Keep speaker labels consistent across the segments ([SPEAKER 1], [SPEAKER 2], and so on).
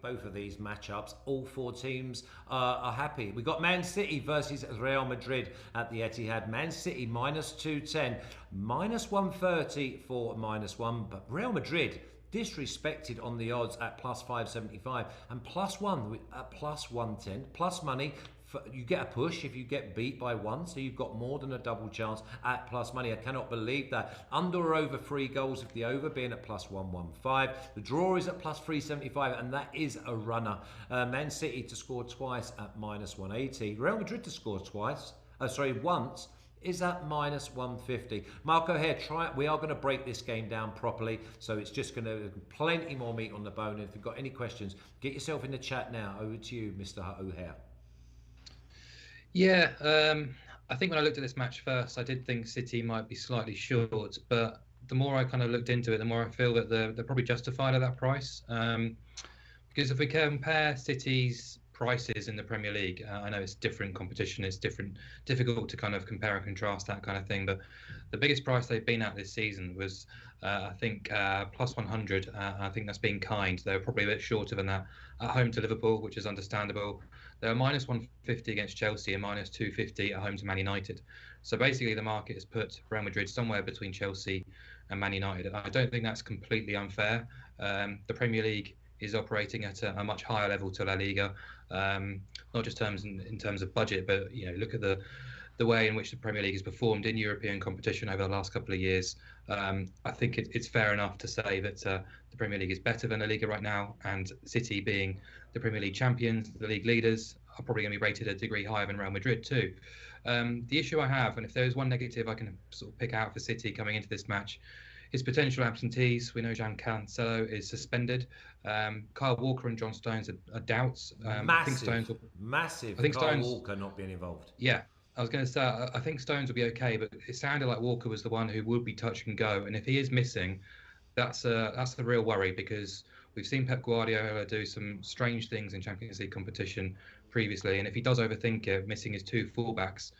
[SPEAKER 1] both of these matchups, all four teams are happy. We got Man City versus Real Madrid at the Etihad. Man City minus 210, minus 130 for -1, but Real Madrid disrespected on the odds at plus 575 and +1 at plus 110, plus money. You get a push if you get beat by one, so you've got more than a double chance at plus money. I cannot believe that. Under or over 3 goals, if the over being at plus 115. The draw is at plus 375, and that is a runner. Man City to score twice at minus 180. Real Madrid to score once, is at minus 150. Marco here, try it. We are going to break this game down properly, so it's just going to plenty more meat on the bone. And if you've got any questions, get yourself in the chat now. Over to you, Mr. O'Hare.
[SPEAKER 2] Yeah, I think when I looked at this match first, I did think City might be slightly short, but the more I kind of looked into it, the more I feel that they're probably justified at that price. Because if we compare City's prices in the Premier League, I know it's different competition, it's difficult to kind of compare and contrast that kind of thing, but the biggest price they've been at this season was, I think, plus 100. I think that's been kind. They were probably a bit shorter than that at home to Liverpool, which is understandable. They were minus 150 against Chelsea and minus 250 at home to Man United. So basically the market has put Real Madrid somewhere between Chelsea and Man United. I don't think that's completely unfair. The Premier League is operating at a much higher level to La Liga, not just in terms of budget, but look at the way in which the Premier League has performed in European competition over the last couple of years. I think it's fair enough to say that the Premier League is better than La Liga right now, and City being the Premier League champions, the league leaders, are probably going to be rated a degree higher than Real Madrid too. The issue I have, and if there's one negative I can sort of pick out for City coming into this match, is potential absentees. We know Joao Cancelo is suspended. Kyle Walker and John Stones are doubts.
[SPEAKER 1] Massive. Kyle Walker not being involved.
[SPEAKER 2] Yeah, I was going to say, I think Stones will be okay, but it sounded like Walker was the one who would be touch and go. And if he is missing, that's the real worry, because we've seen Pep Guardiola do some strange things in Champions League competition previously. And if he does overthink it, missing his 2 fullbacks,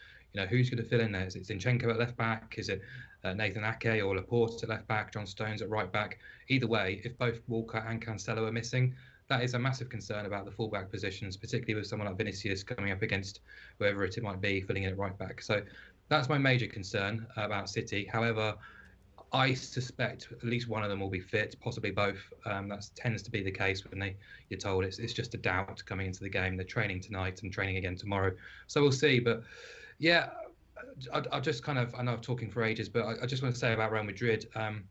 [SPEAKER 2] who's going to fill in there? Is it Zinchenko at left back? Is it Nathan Ake or Laporte at left back? John Stones at right back? Either way, if both Walker and Cancelo are missing, that is a massive concern about the fullback positions, particularly with someone like Vinicius coming up against whoever it might be filling in at right back. So that's my major concern about City. However, I suspect at least one of them will be fit, possibly both. That tends to be the case when you're told it's just a doubt coming into the game. They're training tonight and training again tomorrow, so we'll see. But yeah, I just kind of, I know I'm talking for ages, but I just want to say about Real Madrid. I'm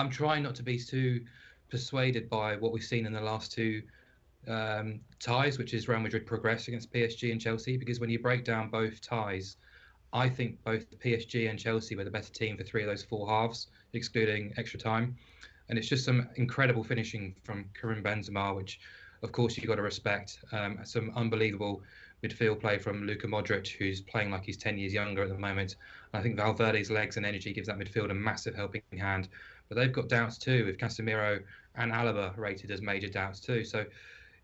[SPEAKER 2] trying not to be too persuaded by what we've seen in the last 2 ties, which is Real Madrid progress against PSG and Chelsea, because when you break down both ties, I think both PSG and Chelsea were the better team for 3 of those 4 halves, excluding extra time. And it's just some incredible finishing from Karim Benzema, which, of course, you've got to respect. Some unbelievable midfield play from Luka Modric, who's playing like he's 10 years younger at the moment. And I think Valverde's legs and energy gives that midfield a massive helping hand. But they've got doubts too, with Casemiro and Alaba rated as major doubts too. So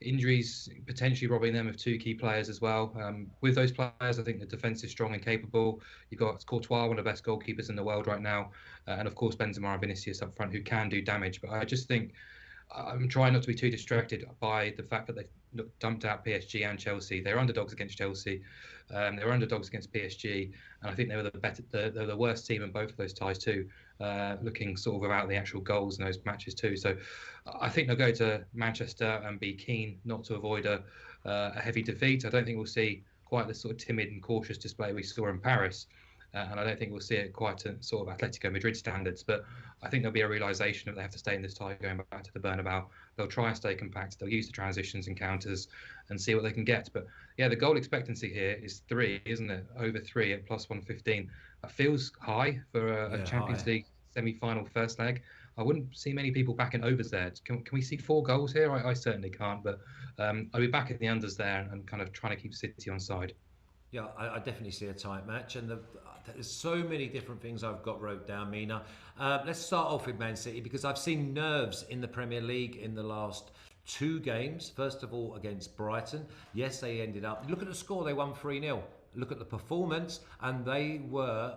[SPEAKER 2] injuries potentially robbing them of 2 key players as well. With those players, I think the defence is strong and capable. You've got Courtois, one of the best goalkeepers in the world right now. And of course, Benzema and Vinicius up front, who can do damage. But I just think I'm trying not to be too distracted by the fact that they've dumped out PSG and Chelsea. They're underdogs against Chelsea. They were underdogs against PSG, and I think they were the worst team in both of those ties too, looking sort of without the actual goals in those matches too. So I think they'll go to Manchester and be keen not to avoid a heavy defeat. I don't think we'll see quite the sort of timid and cautious display we saw in Paris. And I don't think we'll see it quite at sort of Atletico Madrid standards, but I think there'll be a realisation that they have to stay in this tie going back to the Bernabeu. They'll try and stay compact. They'll use the transitions and counters and see what they can get. But yeah, the goal expectancy here is 3, isn't it? Over 3 at plus 115. That feels high for a Champions League semi-final first leg. I wouldn't see many people backing overs there. Can we see 4 goals here? I certainly can't, but I'll be back at the unders there and kind of trying to keep City on side.
[SPEAKER 1] Yeah, I definitely see a tight match, and there's so many different things I've got wrote down, Mina. Let's start off with Man City, because I've seen nerves in the Premier League in the last 2 games. First of all, against Brighton. Yes, they ended up... Look at the score, they won 3-0. Look at the performance, and they were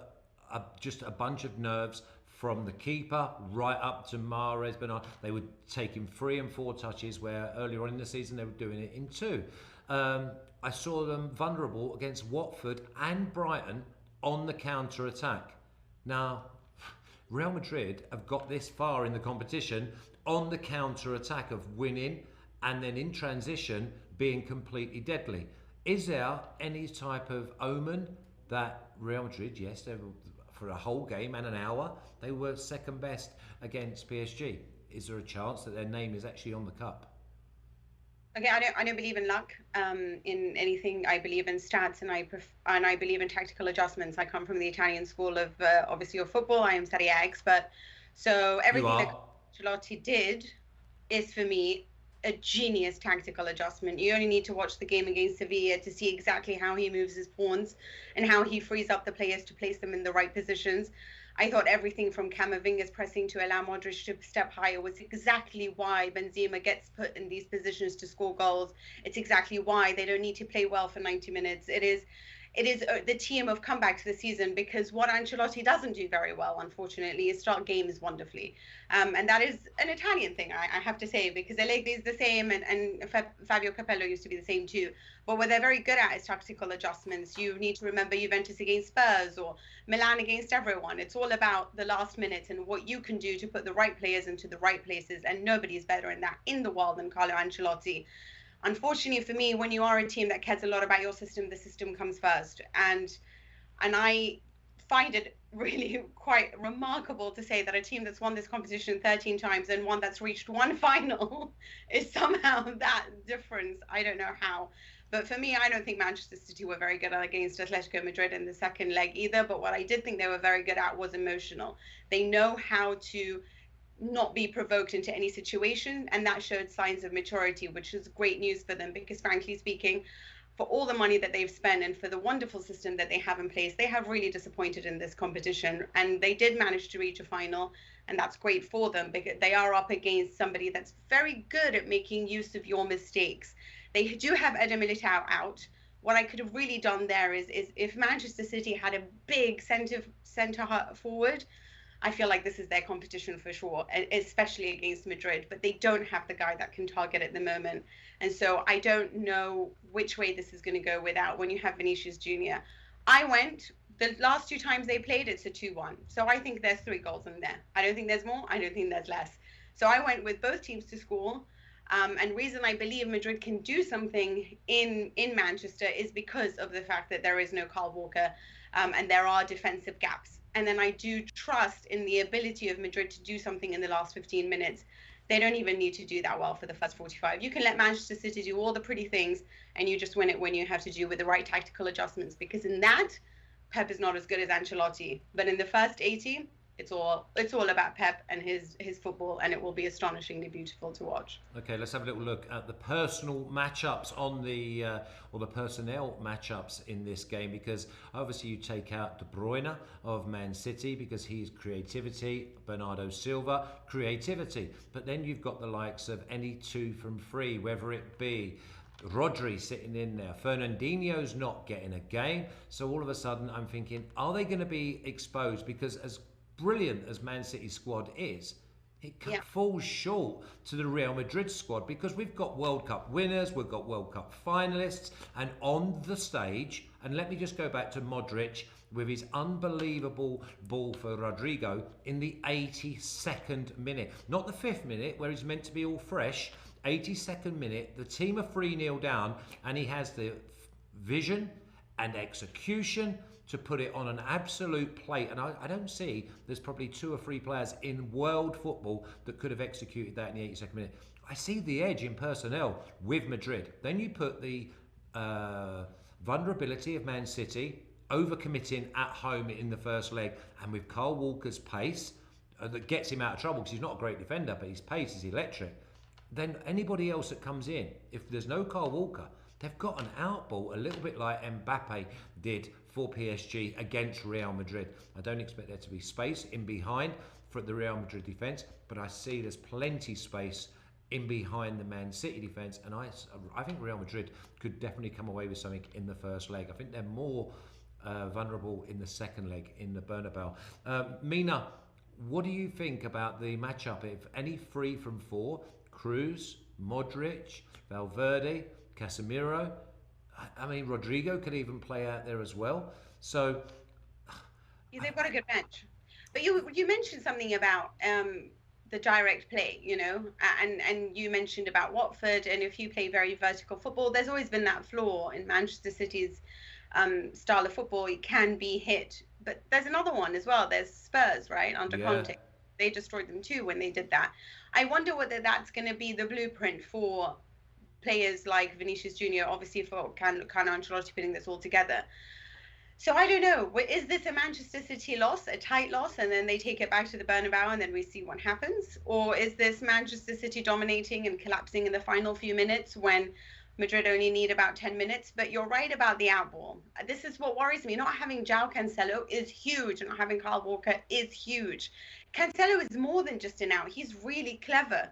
[SPEAKER 1] just a bunch of nerves from the keeper right up to Mahrez, Bernard. They were taking 3 and 4 touches, where earlier on in the season they were doing it in 2. I saw them vulnerable against Watford and Brighton on the counter-attack. Now, Real Madrid have got this far in the competition on the counter-attack of winning and then in transition being completely deadly. Is there any type of omen that Real Madrid, yes, they were, for a whole game and an hour, they were second best against PSG? Is there a chance that their name is actually on the cup?
[SPEAKER 3] Okay, I don't believe in luck in anything. I believe in stats, and I believe in tactical adjustments. I come from the Italian school of obviously of football. I am Serie A expert, so everything that Ancelotti did is for me a genius tactical adjustment. You only need to watch the game against Sevilla to see exactly how he moves his pawns and how he frees up the players to place them in the right positions. I thought everything from Camavinga's pressing to allow Modric to step higher was exactly why Benzema gets put in these positions to score goals. It's exactly why they don't need to play well for 90 minutes. It is the team of comebacks this season, because what Ancelotti doesn't do very well, unfortunately, is start games wonderfully. And that is an Italian thing, I have to say, because Allegri is the same, and Fabio Capello used to be the same too. But what they're very good at is tactical adjustments. You need to remember Juventus against Spurs or Milan against everyone. It's all about the last minute and what you can do to put the right players into the right places. And nobody's better in that in the world than Carlo Ancelotti. Unfortunately for me, when you are a team that cares a lot about your system, the system comes first. And I find it really quite remarkable to say that a team that's won this competition 13 times and one that's reached one final is somehow that difference. I don't know how. But for me, I don't think Manchester City were very good against Atletico Madrid in the second leg either. But what I did think they were very good at was emotional. They know how to not be provoked into any situation, and that showed signs of maturity, which is great news for them, because frankly speaking, for all the money that they've spent and for the wonderful system that they have in place, they have really disappointed in this competition. And they did manage to reach a final, and that's great for them, because they are up against somebody that's very good at making use of your mistakes. They do have Eder Militao out. What I could have really done there is if Manchester City had a big centre forward, I feel like this is their competition for sure, especially against Madrid. But they don't have the guy that can target at the moment. And so I don't know which way this is going to go without when you have Vinicius Jr. The last 2 times they played, it's a 2-1. So I think there's 3 goals in there. I don't think there's more. I don't think there's less. So I went with both teams to score. And reason I believe Madrid can do something in Manchester is because of the fact that there is no Kyle Walker, and there are defensive gaps. And then I do trust in the ability of Madrid to do something in the last 15 minutes. They don't even need to do that well for the first 45. You can let Manchester City do all the pretty things, and you just win it when you have to do with the right tactical adjustments. Because in that, Pep is not as good as Ancelotti. But in the first 80, it's all about Pep and his football, and it will be astonishingly beautiful to watch.
[SPEAKER 1] Okay, let's have a little look at the personal matchups on the or the personnel matchups in this game, because obviously you take out De Bruyne of Man City because he's creativity, Bernardo Silva creativity, but then you've got the likes of any 2 from 3, whether it be Rodri sitting in there, Fernandinho's not getting a game, so all of a sudden I'm thinking, are they going to be exposed? Because as brilliant as Man City's squad is, it falls short to the Real Madrid squad, because we've got World Cup winners, we've got World Cup finalists, and on the stage, and let me just go back to Modric with his unbelievable ball for Rodrigo in the 82nd minute, not the 5th minute where he's meant to be all fresh. 82nd minute, the team are 3-0 down, and he has the vision and execution to put it on an absolute plate. And I don't see, there's probably 2 or 3 players in world football that could have executed that in the 82nd minute. I see the edge in personnel with Madrid. Then you put the vulnerability of Man City, overcommitting at home in the first leg, and with Kyle Walker's pace, that gets him out of trouble because he's not a great defender, but his pace is electric. Then anybody else that comes in, if there's no Kyle Walker, they've got an outball, a little bit like Mbappe did for PSG against Real Madrid. I don't expect there to be space in behind for the Real Madrid defence, but I see there's plenty space in behind the Man City defence, and I think Real Madrid could definitely come away with something in the first leg. I think they're more vulnerable in the second leg in the Bernabeu. Mina, What do you think about the matchup? If any 3 from 4, Kroos, Modric, Valverde, Casemiro, I mean, Rodrigo could even play out there as well. So
[SPEAKER 3] Yeah, they've got a good bench. But you mentioned something about the direct play, and you mentioned about Watford, and if you play very vertical football, there's always been that flaw in Manchester City's style of football. It can be hit, but there's another one as well. There's Spurs, right, under
[SPEAKER 1] yeah,
[SPEAKER 3] Conte. They destroyed them too when they did that. I wonder whether that's going to be the blueprint for players like Vinicius Junior, obviously for Carlo Ancelotti putting this all together. So I don't know. Is this a Manchester City loss, a tight loss, and then they take it back to the Bernabeu and then we see what happens? Or is this Manchester City dominating and collapsing in the final few minutes when Madrid only need about 10 minutes? But you're right about the outball. This is what worries me. Not having Joao Cancelo is huge, and not having Kyle Walker is huge. Cancelo is more than just an out. He's really clever.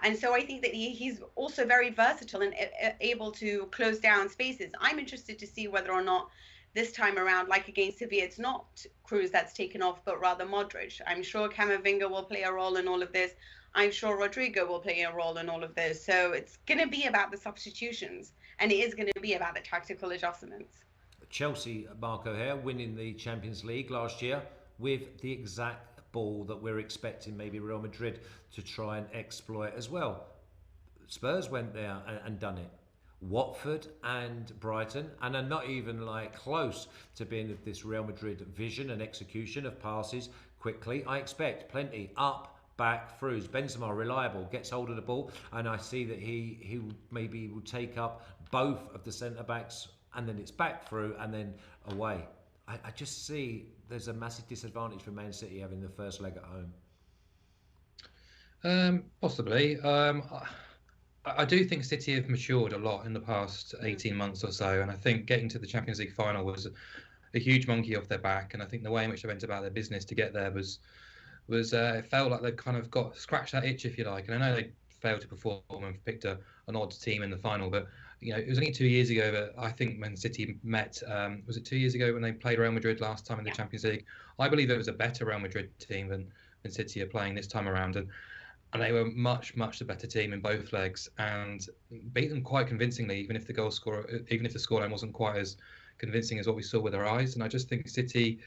[SPEAKER 3] And so I think that he's also very versatile and able to close down spaces. I'm interested to see whether or not this time around, like against Sevilla, it's not Kroos that's taken off, but rather Modric. I'm sure Camavinga will play a role in all of this. I'm sure Rodrigo will play a role in all of this. So it's going to be about the substitutions, and it is going to be about the tactical adjustments.
[SPEAKER 1] Chelsea, Marco here, winning the Champions League last year with the exact ball that we're expecting maybe Real Madrid to try and exploit as well. Spurs went there and done it. Watford and Brighton, and are not even like close to being this Real Madrid vision and execution of passes quickly. I expect plenty up, back, throughs. Benzema reliable, gets hold of the ball, and I see that he maybe will take up both of the centre backs, and then it's back through and then away. I just see there's a massive disadvantage for Man City having the first leg at
[SPEAKER 2] home. Possibly. I do think City have matured a lot in the past 18 months or so, and I think getting to the Champions League final was a huge monkey off their back, and I think the way in which they went about their business to get there was it felt like they kind of got scratched that itch, if you like. And I know they failed to perform and picked an odd team in the final, but it was only 2 years ago that I think when City met, was it 2 years ago when they played Real Madrid last time in the Champions League? I believe it was a better Real Madrid team than City are playing this time around, and they were much the better team in both legs and beat them quite convincingly, even if the scoreline wasn't quite as convincing as what we saw with our eyes. And I just think City,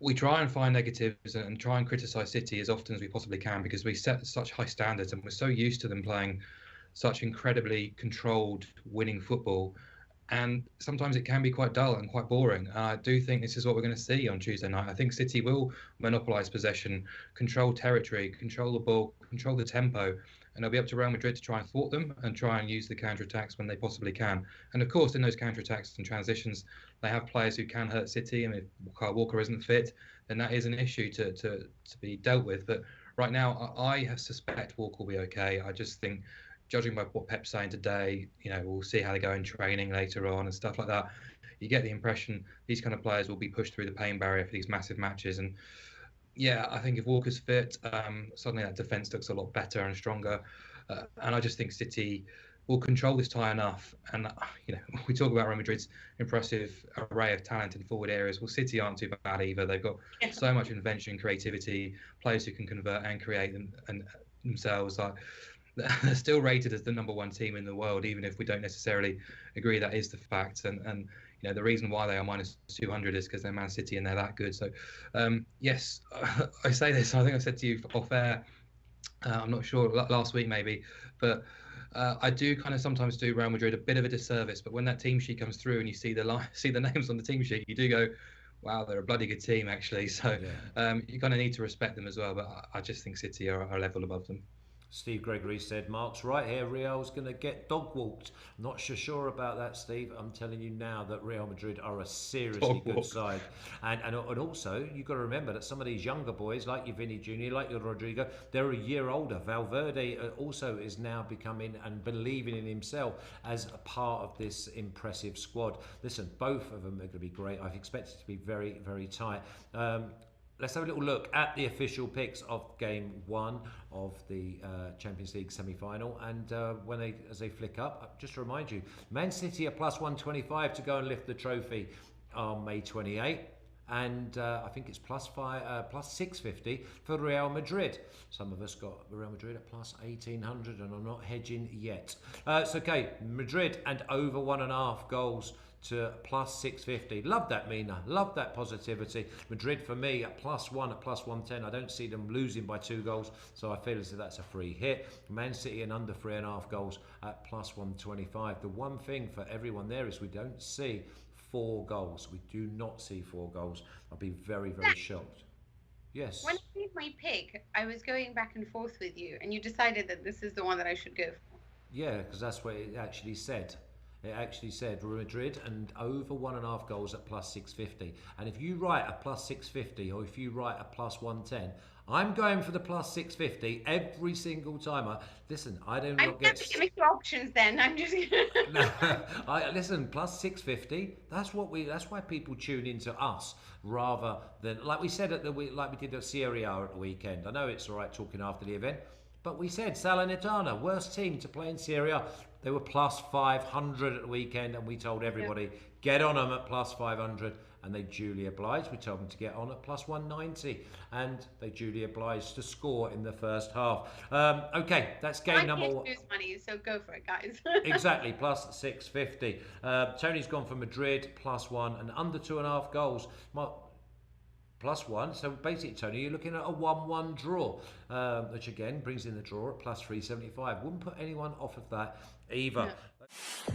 [SPEAKER 2] we try and find negatives and try and criticise City as often as we possibly can, because we set such high standards and we're so used to them playing such incredibly controlled, winning football. And sometimes it can be quite dull and quite boring. And I do think this is what we're going to see on Tuesday night. I think City will monopolise possession, control territory, control the ball, control the tempo, and they'll be up to Real Madrid to try and thwart them and try and use the counter-attacks when they possibly can. And of course, in those counter-attacks and transitions, they have players who can hurt City. And if Kyle Walker isn't fit, then that is an issue to be dealt with. But right now, I suspect Walker will be okay. I just think, judging by what Pep's saying today, we'll see how they go in training later on and stuff like that. You get the impression these kind of players will be pushed through the pain barrier for these massive matches. And yeah, I think if Walker's fit, suddenly that defence looks a lot better and stronger. And I just think City will control this tie enough. And, we talk about Real Madrid's impressive array of talent in forward areas. Well, City aren't too bad either. They've got so much invention and creativity, players who can convert and create and themselves. They're still rated as the number one team in the world, even if we don't necessarily agree that is the fact. And the reason why they are minus 200 is because they're Man City and they're that good. So, yes, I say this. I think I said to you off air, I'm not sure, last week maybe, but I do kind of sometimes do Real Madrid a bit of a disservice. But when that team sheet comes through and you see the names on the team sheet, you do go, wow, they're a bloody good team, actually. So you kind of need to respect them as well. But I just think City are a level above them.
[SPEAKER 1] Steve Gregory said, Mark's right here, Real's going to get dog walked. Not so sure about that, Steve. I'm telling you now that Real Madrid are a seriously good side. And also, you've got to remember that some of these younger boys, like your Vinny Jr., like your Rodrigo, they're a year older. Valverde also is now becoming and believing in himself as a part of this impressive squad. Listen, both of them are going to be great. I expect it to be very, very tight. Let's have a little look at the official picks of Game 1 of the Champions League semi-final. And as they flick up, just to remind you, Man City are plus 125 to go and lift the trophy on May 28. and I think it's plus 650 for Real Madrid. Some of us got Real Madrid at plus 1800, and I'm not hedging yet. It's okay. Madrid and over 1.5 goals to plus 650. Love that, Mina. Love that positivity. Madrid for me at +1 at plus 110. I don't see them losing by 2 goals, so I feel as if that's a free hit. Man City and under 3.5 goals at plus 125. The one thing for everyone there is we don't see 4 goals. We do not see 4 goals. I'll be very, very shocked. Yes.
[SPEAKER 3] When I made my pick, I was going back and forth with you, and you decided that this is the one that I should go for.
[SPEAKER 1] Yeah, because that's what it actually said. It actually said Real Madrid and over 1.5 goals at plus 650. And if you write a plus 650 or if you write a plus 110, I'm going for the plus 650 every single time. Listen, I do not get.
[SPEAKER 3] I'm giving you options. Then I'm just.
[SPEAKER 1] Listen, plus 650. That's why people tune into us rather than like we said like we did at Serie A at the weekend. I know it's all right talking after the event, but we said Salernitana, worst team to play in Serie A. They were plus 500 at the weekend, and we told everybody, get on them at plus 500, and they duly obliged. We told them to get on at plus 190, and they duly obliged to score in the first half. Okay, that's game number 1.
[SPEAKER 3] I can't lose money, so go for it, guys.
[SPEAKER 1] Exactly, plus 650. Tony's gone for Madrid, +1, and under 2.5 goals. +1, so basically, Tony, you're looking at a 1-1 draw, which again brings in the draw at plus 375. Wouldn't put anyone off of that either. No.